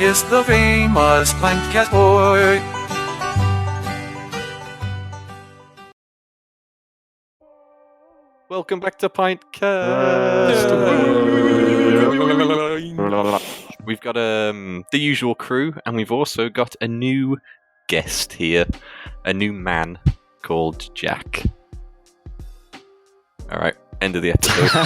is the famous PINTCAST boy. Welcome back to PINTCAST. We've got the usual crew, and we've also got a new guest here, a new man called Jack. All right, end of the episode. Sorry,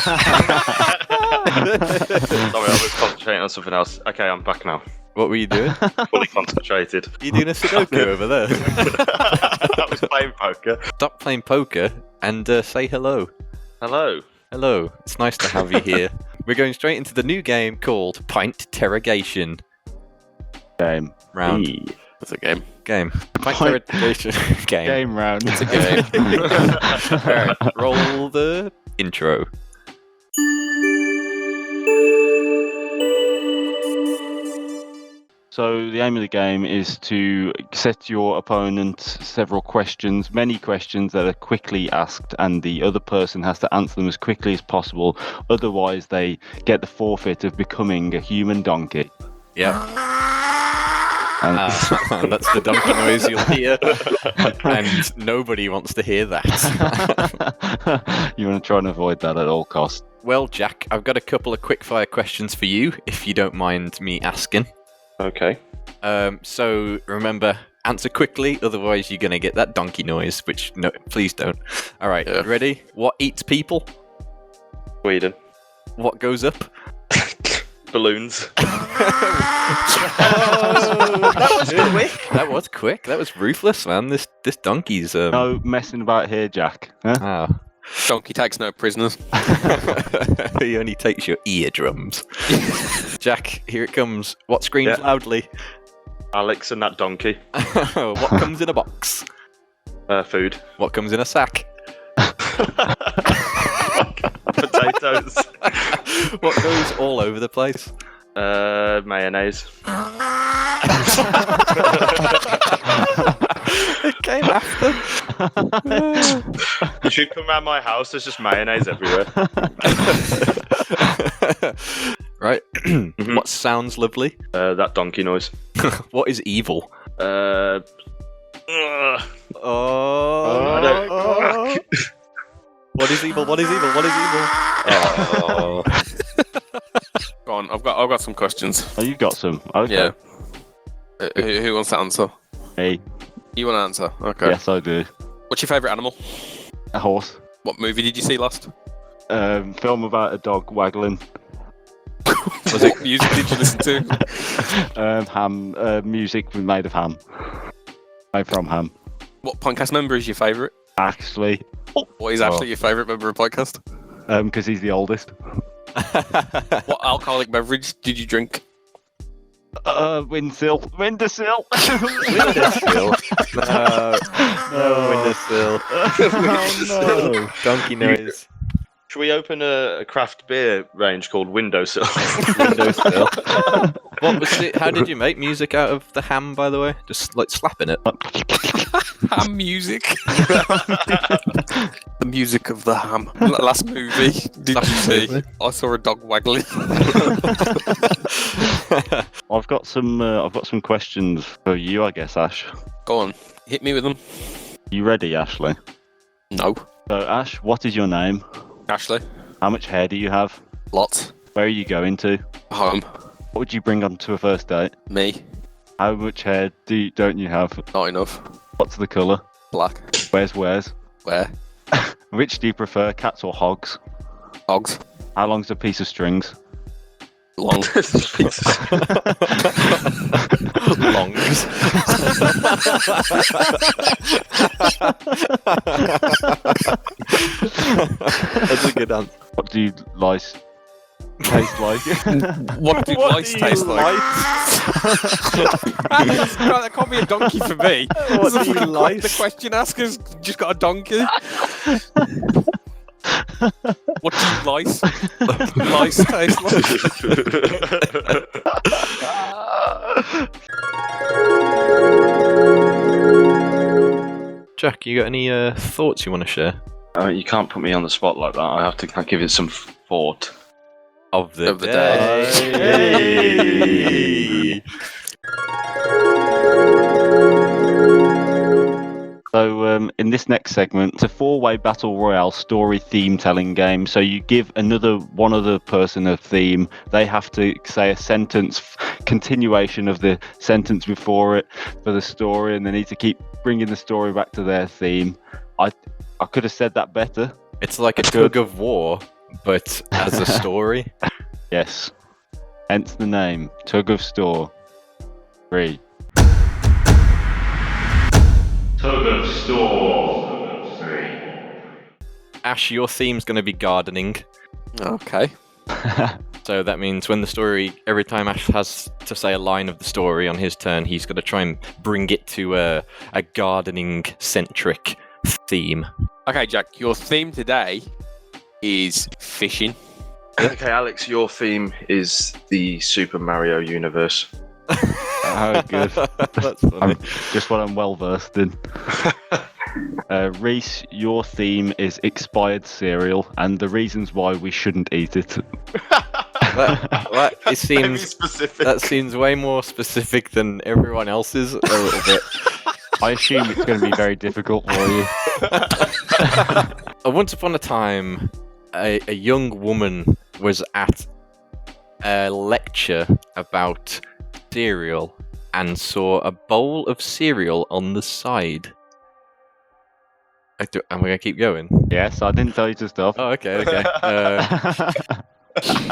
I was concentrating on something else. Okay, I'm back now. What were you doing? Fully concentrated. You doing a Sudoku over there? That was playing poker. Stop playing poker and say hello. Hello. Hello, it's nice to have you here. We're going straight into the new game called Pint-terrogation. Game. Round. It's a game. Game. Pint-terrogation. Game. Game round. It's a game. Alright, roll the intro. So the aim of the game is to set your opponent several questions, many questions that are quickly asked, and the other person has to answer them as quickly as possible. Otherwise, they get the forfeit of becoming a human donkey. Yeah. And That's the donkey noise you'll hear, and nobody wants to hear that. you want to try and avoid that at all costs. Well, Jack, I've got a couple of quick-fire questions for you, if you don't mind me asking. Okay. So remember, answer quickly, otherwise you're going to get that donkey noise, which, no, please don't. All right, ready? What eats people? Sweden. What goes up? Balloons. That was quick. That was quick. That was ruthless, man. This donkey's... No messing about here, Jack. Huh? Oh. Donkey takes no prisoners. He only takes your eardrums. Jack, here it comes. What screams loudly? Alex and that donkey. What comes in a box? Food. What comes in a sack? Potatoes. What goes all over the place? Mayonnaise. It came after. You should come around my house. There's just mayonnaise everywhere. Right. What sounds lovely? That donkey noise. What is evil? I Oh. What is evil? What is evil? What is evil? Oh. Go on, I've got some questions. Oh, you've got some. Okay. Yeah. Who wants to answer? Hey. You want to answer? Okay. Yes, I do. What's your favourite animal? A horse. What movie did you see last? Film about a dog waggling. What music did you listen to? Ham. Music made of ham. Made from ham. What podcast member is your favourite? Actually. What is actually your favourite member of podcast? Because he's the oldest. What alcoholic beverage did you drink? Windsill. Windowsill. Windowsill. No, windowsill. Oh, no. Donkey noise. Should we open a craft beer range called Windowsill? Windowsill. What was it? How did you make music out of the ham, by the way? Just like slapping it. Ham music. The music of the ham. Last movie. Did you see? I saw a dog waggling. I've got some questions for you, I guess, Ash. Go on, hit me with them. You ready, Ashley? No. So, Ash, what is your name? Ashley. How much hair do you have? Lots. Where are you going to? Home. What would you bring on to a first date? Me. How much hair don't you have? Not enough. What's the colour? Black. Where's? Where? Which do you prefer, cats or hogs? Hogs. How long's a piece of strings? Long. Longs. That's a good answer. What do you lice taste like? What do lice taste like? That can't be a donkey for me. What do you lice? The question asker's just got a donkey. What do you lice? Lice taste like? Jack, you got any thoughts you want to share? You can't put me on the spot like that. I have to give it some thought. Of the day. Hey. next segment, it's a 4-way battle royale story theme telling game. So you give one other person a theme. They have to say a sentence, continuation of the sentence before it for the story, and they need to keep bringing the story back to their theme. I could have said that better. It's like a tug of war, but as a story. Yes. Hence the name, Tug of Store. 3. Tug of Store. 3. Ash, your theme's going to be gardening. Okay. So that means when the story, every time Ash has to say a line of the story on his turn, he's got to try and bring it to a gardening-centric theme. Okay, Jack, your theme today is fishing. Okay, Alex, your theme is the Super Mario universe. Oh, good. That's funny. Just what I'm well versed in. Reece, your theme is expired cereal and the reasons why we shouldn't eat it. It seems specific. That seems way more specific than everyone else's a little bit. I assume it's going to be very difficult for you. Once upon a time, a young woman was at a lecture about cereal and saw a bowl of cereal on the side. Am I going to keep going? Yes, I didn't tell you to stop. Oh, okay.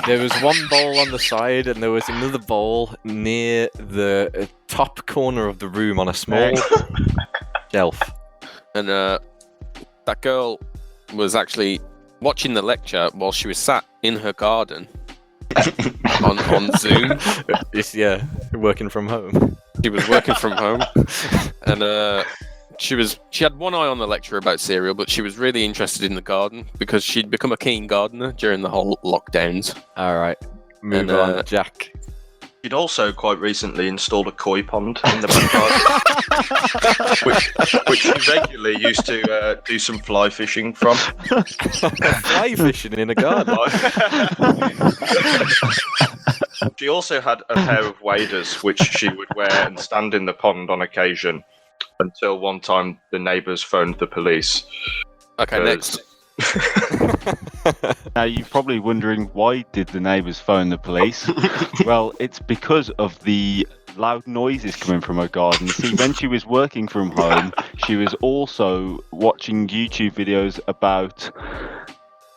There was one bowl on the side and there was another bowl near the top corner of the room on a small shelf. And that girl was actually watching the lecture while she was sat in her garden on Zoom. Yeah, working from home. She was working from home, and she had one eye on the lecture about cereal, but she was really interested in the garden because she'd become a keen gardener during the whole lockdowns. All right, move on, Jack. She'd also quite recently installed a koi pond in the backyard, which she regularly used to do some fly fishing from. Fly fishing in a garden? She also had a pair of waders, which she would wear and stand in the pond on occasion, until one time the neighbours phoned the police. Okay, next. Now you're probably wondering, why did the neighbours phone the police? Well, it's because of the loud noises coming from her garden. See, when she was working from home, she was also watching YouTube videos about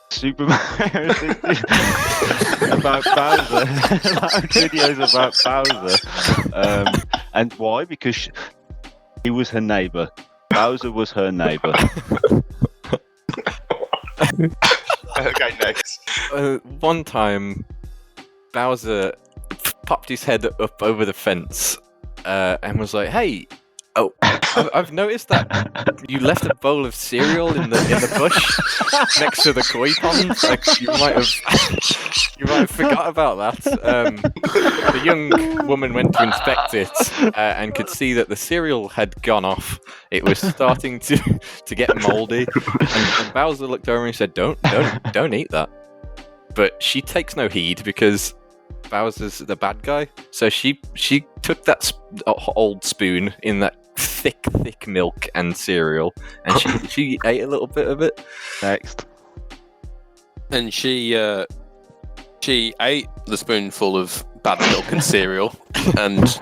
Super Mario 60, about Bowser, loud videos about Bowser. And why? Because he was her neighbour. Bowser was her neighbour. Okay, next. One time, Bowser popped his head up over the fence and was like, "Hey, I've noticed that you left a bowl of cereal in the bush next to the koi pond. Like you might have forgot about that." The young woman went to inspect it and could see that the cereal had gone off. It was starting to get mouldy, and Bowser looked over and said, "Don't eat that." But she takes no heed because Bowser's the bad guy. So she took that old spoon in that thick milk and cereal, and she ate a little bit of it. Next. And she ate the spoonful of bad milk and cereal and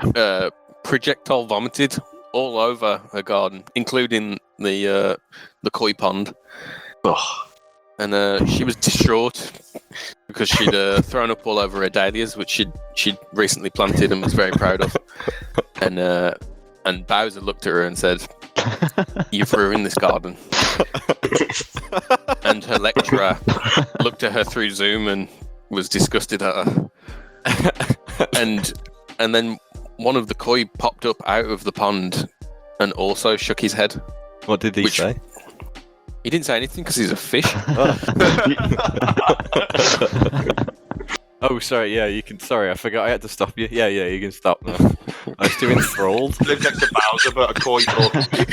projectile vomited all over her garden, including the koi pond. Ugh. And she was distraught because she'd thrown up all over her dahlias, which she'd recently planted and was very proud of. And Bowser looked at her and said, "You've ruined this garden." And her lecturer looked at her through Zoom and was disgusted at her. And then one of the koi popped up out of the pond and also shook his head. What did he say? He didn't say anything because he's a fish. Oh, sorry. Yeah, you can. Sorry, I forgot. I had to stop you. Yeah, you can stop now. I was too enthralled. Lived next to Bowser, but a koi talking to me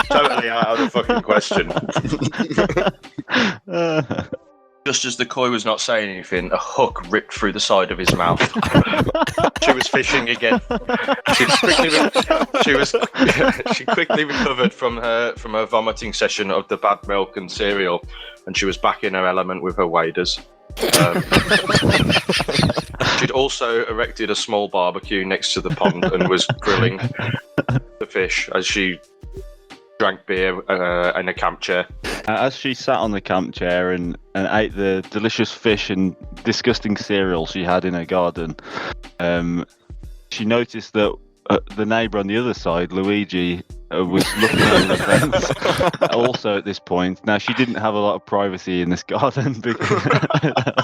totally out of the fucking question. Just as the koi was not saying anything, a hook ripped through the side of his mouth. She was fishing again. She quickly recovered from her vomiting session of the bad milk and cereal, and she was back in her element with her waders. She'd also erected a small barbecue next to the pond and was grilling the fish as she drank beer in a camp chair. As she sat on the camp chair and ate the delicious fish and disgusting cereal she had in her garden, she noticed that the neighbour on the other side, Luigi, was looking over the fence also at this point. Now, she didn't have a lot of privacy in this garden because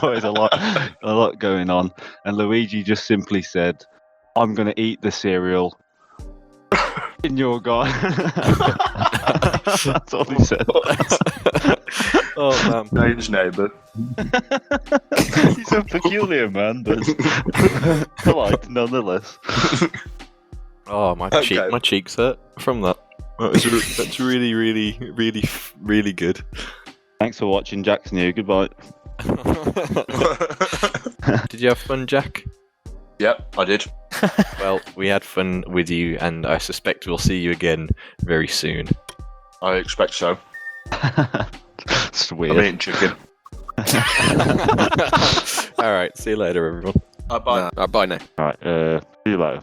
there was a lot going on. And Luigi just simply said, "I'm going to eat the cereal in your garden." That's all he said. Oh man, Strange neighbour. He's a peculiar man, but polite nonetheless. oh my cheeks hurt from that. That's really, really, really, really good. Thanks for watching, Jack's new. Goodbye. Did you have fun, Jack? Yep, I did. Well, we had fun with you, and I suspect we'll see you again very soon. I expect so. Sweet. I'm eating chicken. All right, see you later, everyone. Bye. Bye now. Right, see you later.